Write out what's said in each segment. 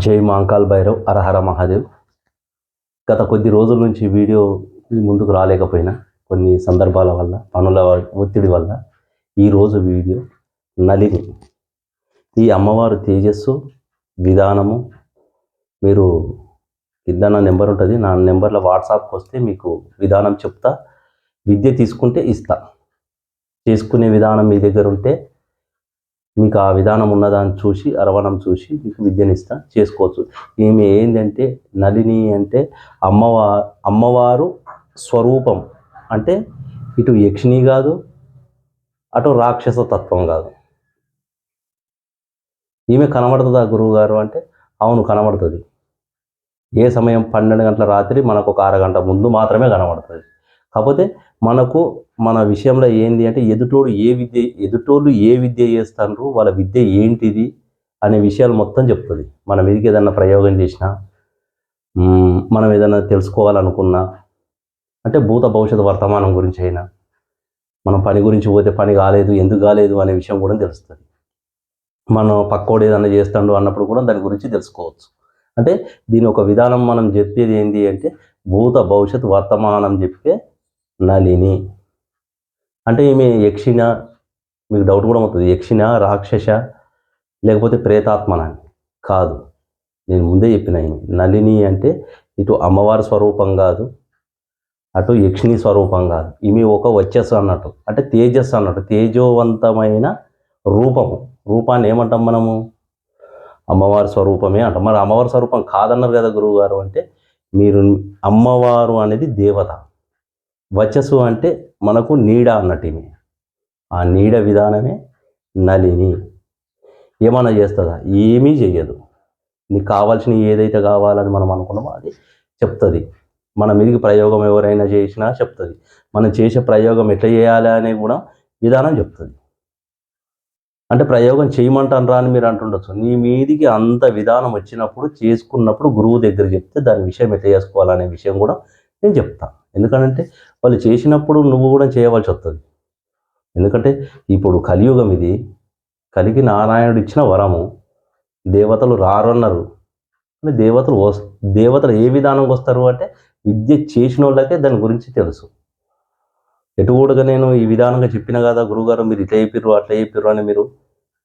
జై మాంకాల్ భైరవ్, హరహర మహాదేవ్. గత కొద్ది రోజుల నుంచి వీడియో ముందుకు రాలేకపోయినా కొన్ని సందర్భాల వల్ల, పనుల ఒత్తిడి వల్ల ఈరోజు వీడియో నలిని, ఈ అమ్మవారు తేజస్సు విధానము. మీరు కింద నా నెంబర్ ఉంటుంది, నా నెంబర్లో వాట్సాప్కి వస్తే మీకు విధానం చెప్తా. విద్య తీసుకుంటే ఇస్తా. చేసుకునే విధానం మీ దగ్గర ఉంటే మీకు ఆ విధానం ఉన్నదాన్ని చూసి, అరవణం చూసి మీకు విద్యనిస్తా, చేసుకోవచ్చు. ఈమె ఏంటంటే నలిని అంటే అమ్మవారు స్వరూపం. అంటే ఇటు యక్షిణి కాదు, అటు రాక్షస తత్వం కాదు. ఈమె కనబడుతుందా గురువుగారు అంటే అవును కనబడుతుంది. ఏ సమయం 12 గంటల రాత్రి మనకు ఒక అరగంట ముందు మాత్రమే కనబడుతుంది. కాకపోతే మనకు మన విషయంలో ఏంది అంటే ఎదుటోళ్ళు ఏ విద్య చేస్తారు, వాళ్ళ విద్య ఏంటిది అనే విషయాలు మొత్తం చెప్తుంది. మనం మీదకి ఏదన్నా ప్రయోగం చేసినా, మనం ఏదైనా తెలుసుకోవాలనుకున్నా, అంటే భూత భవిష్యత్తు వర్తమానం గురించి అయినా, మనం పని గురించి పోతే పని కాలేదు ఎందుకు కాలేదు అనే విషయం కూడా తెలుస్తుంది. మనం పక్కోడు ఏదన్నా చేస్తాడు అన్నప్పుడు కూడా దాని గురించి తెలుసుకోవచ్చు. అంటే దీని ఒక విధానం మనం చెప్పేది ఏంటి అంటే భూత భవిష్యత్తు వర్తమానం చెప్పే నలిని. అంటే ఈమె యక్షిణ, మీకు డౌట్ కూడా అవుతుంది, యక్షిణ రాక్షస లేకపోతే ప్రేతాత్మన కాదు. నేను ముందే చెప్పిన ఈమె నలిని అంటే ఇటు అమ్మవారి స్వరూపం కాదు, అటు యక్షిణి స్వరూపం కాదు. ఈమె ఒక వచ్చస్సు అన్నట్టు, అంటే తేజస్సు అన్నట్టు, తేజోవంతమైన రూపాన్ని ఏమంటాం మనము? అమ్మవారి స్వరూపమే అంటాం. మరి అమ్మవారి స్వరూపం కాదన్నారు కదా గురువుగారు అంటే, మీరు అమ్మవారు అనేది దేవత, వచ్చస్సు అంటే మనకు నీడ అన్నట్టు. ఈమె ఆ నీడ విధానమే నలిని. ఏమన్నా చేస్తుందా? ఏమీ చెయ్యదు. నీకు కావాల్సినవి ఏదైతే కావాలని మనం అనుకున్నామో అది చెప్తుంది. మన మీదకి ప్రయోగం ఎవరైనా చేసినా చెప్తుంది. మనం చేసే ప్రయోగం ఎట్లా చేయాలి అనే కూడా విధానం చెప్తుంది. అంటే ప్రయోగం చేయమంటాను రా అని మీరు అంటుండొచ్చు. నీ మీదికి అంత విధానం వచ్చినప్పుడు, చేసుకున్నప్పుడు గురువు దగ్గర చెప్తే దాని విషయం ఎట్లా చేసుకోవాలనే విషయం కూడా నేను చెప్తాను. ఎందుకంటే వాళ్ళు చేసినప్పుడు నువ్వు కూడా చేయవలసి వస్తుంది. ఎందుకంటే ఇప్పుడు కలియుగం ఇది. కలికి నారాయణుడు ఇచ్చిన వరము. దేవతలు రారన్నారు. దేవతలు ఏ విధానంగా వస్తారు అంటే విద్య చేసిన వాళ్ళకే దాని గురించి తెలుసు. ఎటుకూడగా నేను ఈ విధానంగా చెప్పిన కదా గురువుగారు, మీరు ఇట్లా చెప్పిర్రు అట్లా చెప్పిర్రు అని మీరు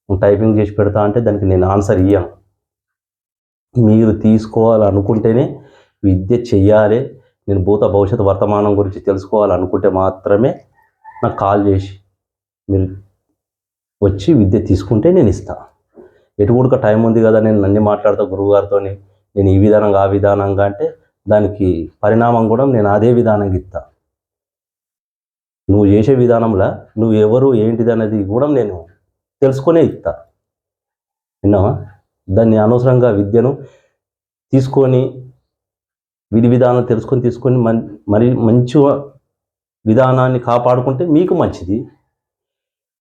టైపింగ్ చేసి పెడతా అంటే దానికి నేను ఆన్సర్ ఇయ్యను. మీరు తీసుకోవాలనుకుంటేనే విద్య చెయ్యాలి. నేను భూత భవిష్యత్తు వర్తమానం గురించి తెలుసుకోవాలనుకుంటే మాత్రమే నాకు కాల్ చేసి మీరు వచ్చి విద్య తీసుకుంటే నేను ఇస్తాను. ఎటుకూడక టైం ఉంది కదా, నేను అన్నీ మాట్లాడతా గురువుగారితో, నేను ఈ విధానంగా ఆ విధానంగా అంటే దానికి పరిణామం కూడా నేను అదే విధానంగా ఇస్తా. నువ్వు చేసే విధానంలో నువ్వు ఎవరు ఏంటిది అనేది కూడా నేను తెలుసుకునే ఇస్తా. విన్నావా? దాన్ని అనవసరంగా విద్యను తీసుకొని విధి విధానం తీసుకొని మరి మంచి విధానాన్ని కాపాడుకుంటే మీకు మంచిది.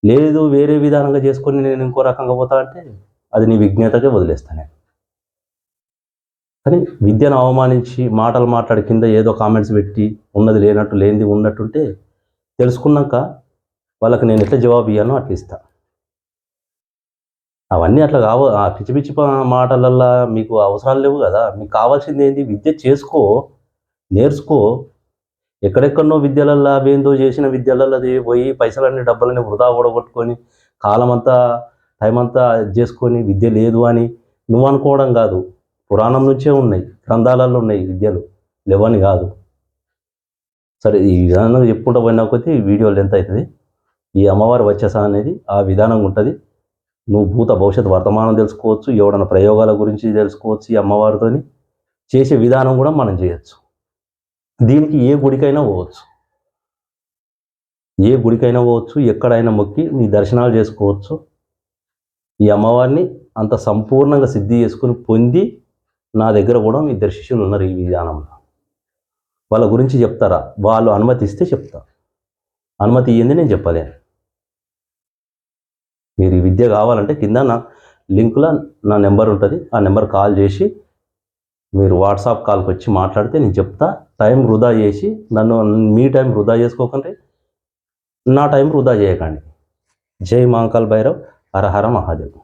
లేదు వేరే విధానంగా చేసుకొని నేను ఇంకో రకంగా పోతా అంటే అది నీ విజ్ఞతకే వదిలేస్తాను. కానీ విద్యను అవమానించి మాటలు మాట్లాడి కింద ఏదో కామెంట్స్ పెట్టి ఉన్నది లేనట్టు లేనిది ఉన్నట్టుంటే తెలుసుకున్నాక వాళ్ళకి నేను ఎట్లా జవాబు ఇయ్యానో అట్లా ఇస్తా. అవన్నీ అట్లా ఆ పిచ్చి పిచ్చి మాటలల్లా మీకు అవసరాలు లేవు కదా. మీకు కావాల్సింది ఏంటి? విద్య చేసుకో, నేర్చుకో. ఎక్కడెక్కడనో విద్యలల్లా అవేందో చేసిన విద్యలల్లది పోయి పైసలన్నీ డబ్బులన్నీ వృధా కూడగొట్టుకొని కాలమంతా టైం అంతా చేసుకొని విద్య లేదు అని నువ్వు అనుకోవడం కాదు. పురాణం నుంచే ఉన్నాయి, గ్రంథాలలో ఉన్నాయి విద్యలు, లేవని కాదు. సరే, ఈ విధానం చెప్పుకుంటూ పోయినా కొద్దీ వీడియో లెంత్ అవుతుంది. ఈ అమ్మవారి వచ్చేసా అనేది ఆ విధానం ఉంటుంది. నువ్వు భూత భవిష్యత్తు వర్తమానం తెలుసుకోవచ్చు, ఎవడన్నా ప్రయోగాల గురించి తెలుసుకోవచ్చు. ఈ అమ్మవారితోని చేసే విధానం కూడా మనం చేయొచ్చు. దీనికి ఏ గుడికైనా పోవచ్చు, ఎక్కడైనా మొక్కి నీ దర్శనాలు చేసుకోవచ్చు. ఈ అమ్మవారిని అంత సంపూర్ణంగా సిద్ధి చేసుకుని పొంది నా దగ్గర కూడా ఇద్దరు శిష్యులు ఉన్నారు ఈ విధానంలో. వాళ్ళ గురించి చెప్తారా? వాళ్ళు అనుమతి ఇస్తే చెప్తా. అనుమతి ఇయ్యింది నేను చెప్పలేను. మీరు ఈ విద్య కావాలంటే కింద నా లింకులో నా నెంబర్ ఉంటుంది. ఆ నెంబర్ కాల్ చేసి మీరు వాట్సాప్ కాల్కి వచ్చి మాట్లాడితే నేను చెప్తా. టైం వృధా చేసి మీ టైం వృధా చేసుకోకండి, నా టైం వృధా చేయకండి. జై మాంకాల్ భైరవ్, హరహర మహాదేవ్.